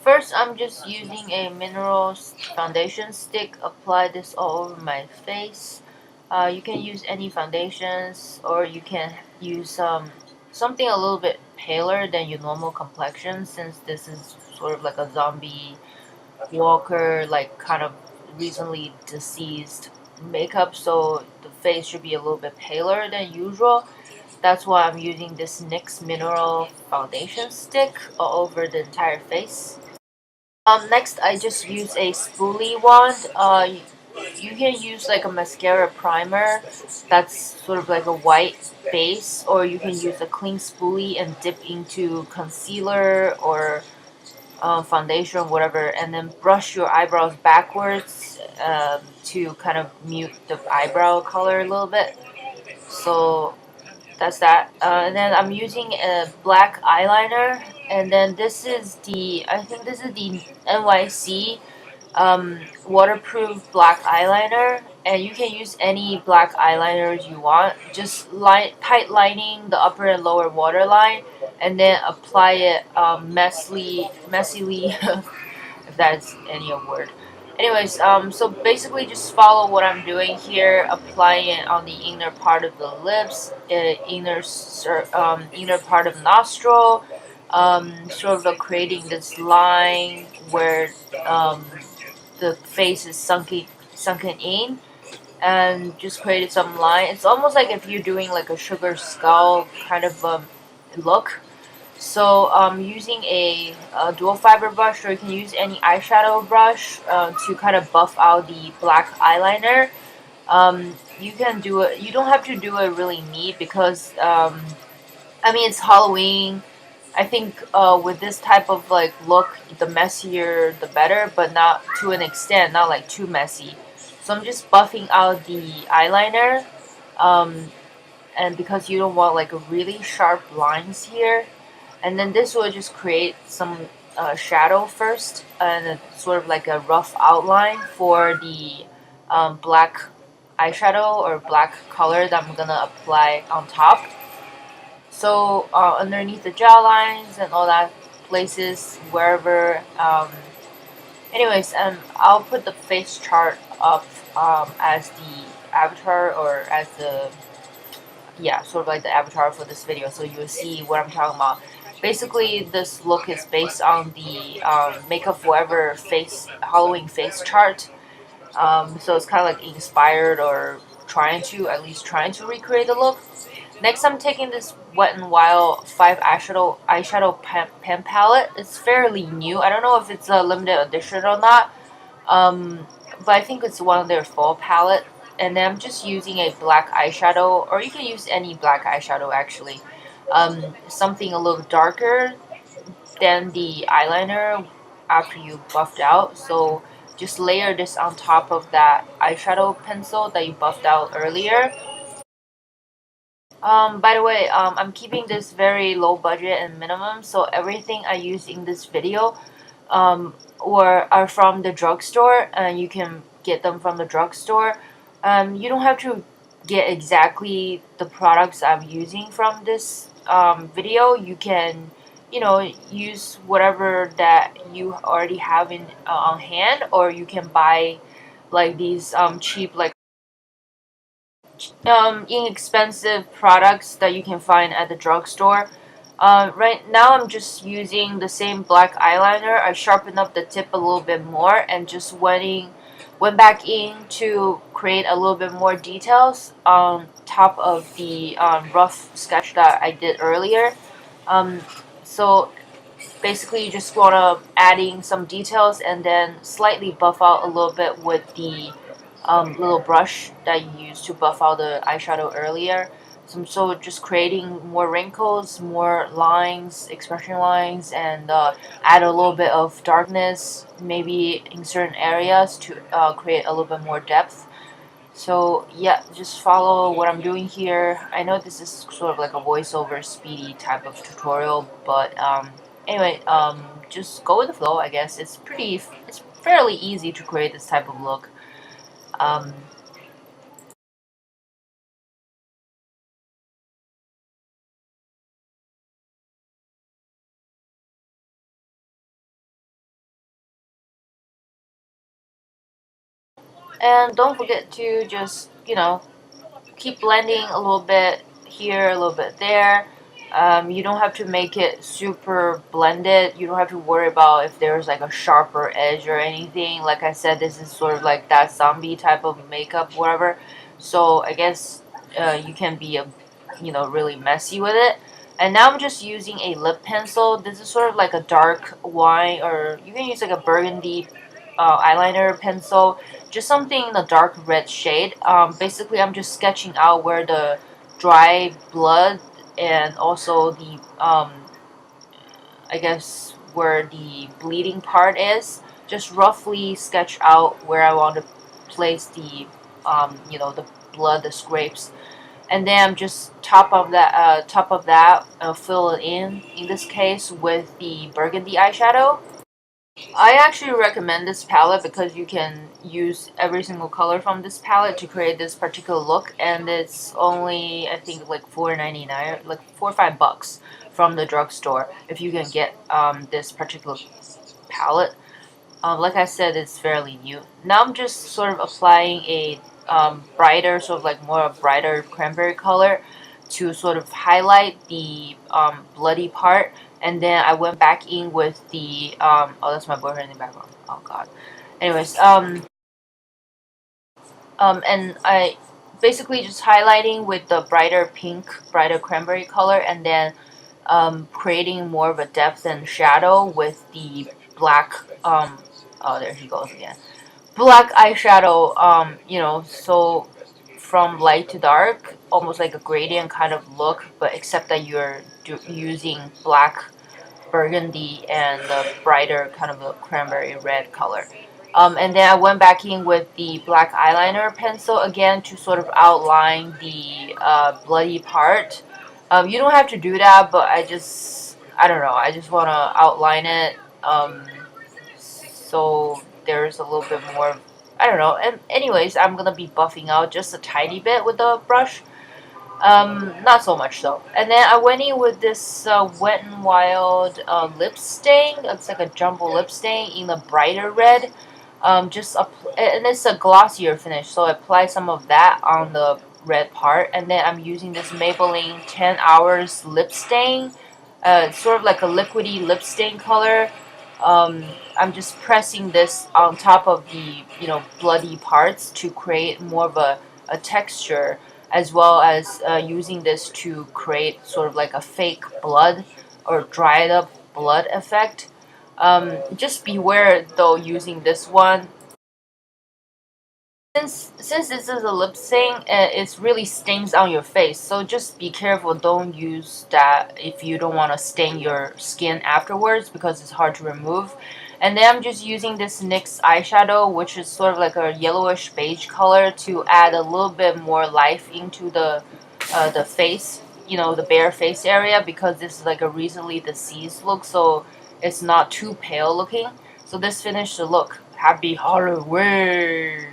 First, I'm just using a mineral foundation stick. Apply this all over my face. You can use any foundations, or you can use something a little bit paler than your normal complexion, since this is sort of like a zombie walker, like kind of recently deceased makeup. So the face should be a little bit paler than usual. That's why I'm using this NYX mineral foundation stick all over the entire face. Next, I just use a spoolie wand. You can use like a mascara primer that's sort of like a white base, or you can use a clean spoolie and dip into concealer or foundation, whatever, and then brush your eyebrows backwards to kind of mute the eyebrow color a little bit. So that's that. And then I'm using a black eyeliner, and then I think this is the NYC waterproof black eyeliner, and you can use any black eyeliners you want. Just tight lining the upper and lower waterline, and then apply it messily, if that's any a word. Anyways, so basically just follow what I'm doing here, applying it on the inner part of the lips, inner part of nostril, sort of creating this line where the face is sunken in, and just created some line. It's almost like if you're doing like a sugar skull kind of look. So using a dual fiber brush, or you can use any eyeshadow brush to kind of buff out the black eyeliner. You can do it. You don't have to do it really neat because I mean it's Halloween. I think with this type of like look, the messier the better, but not to an extent, not like too messy. So I'm just buffing out the eyeliner, um, and because you don't want like a really sharp lines here, and then this will just create some shadow first, and sort of like a rough outline for the black eyeshadow or black color that I'm gonna apply on top. So underneath the jawlines and all that places, wherever. Anyways, I'll put the face chart up as the avatar, or as the, yeah, sort of like the avatar for this video, so you'll see what I'm talking about. Basically, this look is based on the Makeup Forever face Halloween face chart. So it's kind of like inspired, or at least trying to recreate the look. Next, I'm taking this Wet n Wild 5 eyeshadow pen palette. It's fairly new. I don't know if it's a limited edition or not, um, but I think it's one of their fall palette. And then I'm just using a black eyeshadow, or you can use any black eyeshadow actually. Something a little darker than the eyeliner after you buffed out. So just layer this on top of that eyeshadow pencil that you buffed out earlier. By the way, I'm keeping this very low budget and minimum, so everything I use in this video or are from the drugstore, and you can get them from the drugstore. You don't have to get exactly the products I'm using from this video. You can, use whatever that you already have on hand, or you can buy like these cheap, like inexpensive products that you can find at the drugstore. Right now I'm just using the same black eyeliner. I sharpened up the tip a little bit more and just went back in to create a little bit more details on top of the rough sketch that I did earlier. Um, so basically you just want to adding some details and then slightly buff out a little bit with the little brush that you used to buff out the eyeshadow earlier. So just creating more wrinkles, more lines, expression lines, and add a little bit of darkness maybe in certain areas to create a little bit more depth. So yeah, just follow what I'm doing here. I know this is sort of like a voiceover speedy type of tutorial, but anyway, just go with the flow, I guess. It's fairly easy to create this type of look. Um, And don't forget to just, keep blending a little bit here, a little bit there. You don't have to make it super blended. You don't have to worry about if there's like a sharper edge or anything. Like I said, this is sort of like that zombie type of makeup, whatever. So I guess you can be really messy with it. And now I'm just using a lip pencil. This is sort of like a dark wine, or you can use like a burgundy eyeliner pencil, just something in a dark red shade. Basically, I'm just sketching out where the dry blood and also the I guess where the bleeding part is. Just roughly sketch out where I want to place the the blood, the scrapes, and then I'm just top of that, fill it in this case with the burgundy eyeshadow. I actually recommend this palette because you can use every single color from this palette to create this particular look, and it's only I think like $4.99, like $4 or $5 from the drugstore if you can get this particular palette. Like I said, it's fairly new. Now I'm just sort of applying a brighter, sort of like more of brighter cranberry color to sort of highlight the bloody part. And then I went back in with the, oh, that's my boyfriend in the background. Oh, God. Anyways, and I basically just highlighting with the brighter pink, brighter cranberry color, and then creating more of a depth and shadow with the black, oh, there she goes again. Black eyeshadow, so from light to dark, almost like a gradient kind of look, but except that you're using black, burgundy, and the brighter kind of a cranberry red color. And then I went back in with the black eyeliner pencil again to sort of outline the bloody part. You don't have to do that, but I don't know, I just want to outline it. So there's a little bit more, I don't know. And anyways, I'm gonna be buffing out just a tiny bit with the brush. Not so much though. And then I went in with this Wet n Wild lip stain. It's like a jumbo lip stain in the brighter red. And it's a glossier finish, so I apply some of that on the red part. And then I'm using this Maybelline 10 Hours lip stain. Sort of like a liquidy lip stain color. I'm just pressing this on top of the bloody parts to create more of a texture, as well as using this to create sort of like a fake blood or dried up blood effect. Just beware though using this one. Since this is a lip stain, it really stains on your face. So just be careful. Don't use that if you don't want to stain your skin afterwards because it's hard to remove. And then I'm just using this NYX eyeshadow, which is sort of like a yellowish beige color, to add a little bit more life into the face, the bare face area, because this is like a recently deceased look, so it's not too pale looking. So this finished the look. Happy Halloween!